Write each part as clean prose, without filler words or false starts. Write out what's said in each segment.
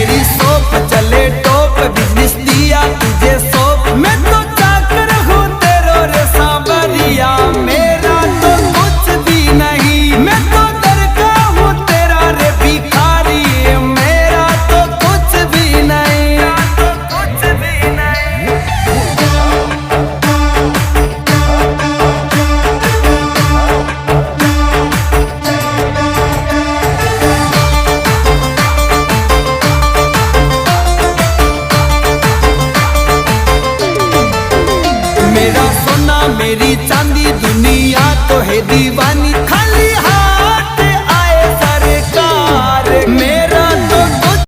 मेरी सोप चले top business दिया तुझे सोप मैं तो चाकर हूँ तेरो रे सांवरिया मेरा तो कुछ भी नहीं मैं तो दर का हूँ तेरा रे भिखारी मेरा तो कुछ भी नहीं कुछ भी नहीं। मेरा सोना मेरी चांदी दुनिया तो है दीवानी खाली हाथ आए सरकार मेरा तो कुछ।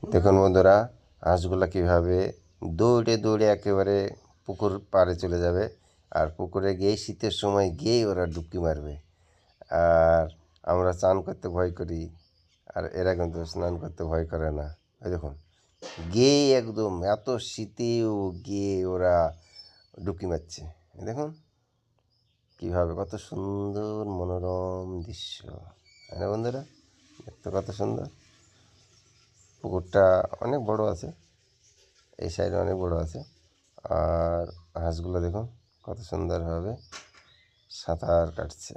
দেখুন বন্ধুরা, হাঁসগুলা কীভাবে দৌড়ে দৌড়ে একেবারে পুকুর পাড়ে চলে যাবে, আর পুকুরে গিয়ে শীতের সময় গিয়েই ওরা ডুবকি মারবে। আর আমরা স্নান করতে ভয় করি, আর এরা কিন্তু স্নান করতে ভয় করে না। ওই দেখুন গিয়েই একদম এত শীতেও গিয়ে ওরা ডুবকি মারছে। দেখুন কীভাবে, কত সুন্দর মনোরম দৃশ্য, তাই না বন্ধুরা? দেখতে কত সুন্দর। পুকুরটা অনেক বড় আছে, এই সাইডে অনেক বড় আছে। আর হাঁসগুলো দেখুন কত সুন্দরভাবে সাঁতার কাটছে।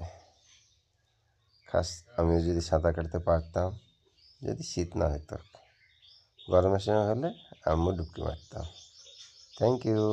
খাস আমিও যদি সাঁতার কাটতে পারতাম, যদি শীত না হতো, গরমের সময় হলে আমিও ডুবকি মারতাম। Thank you.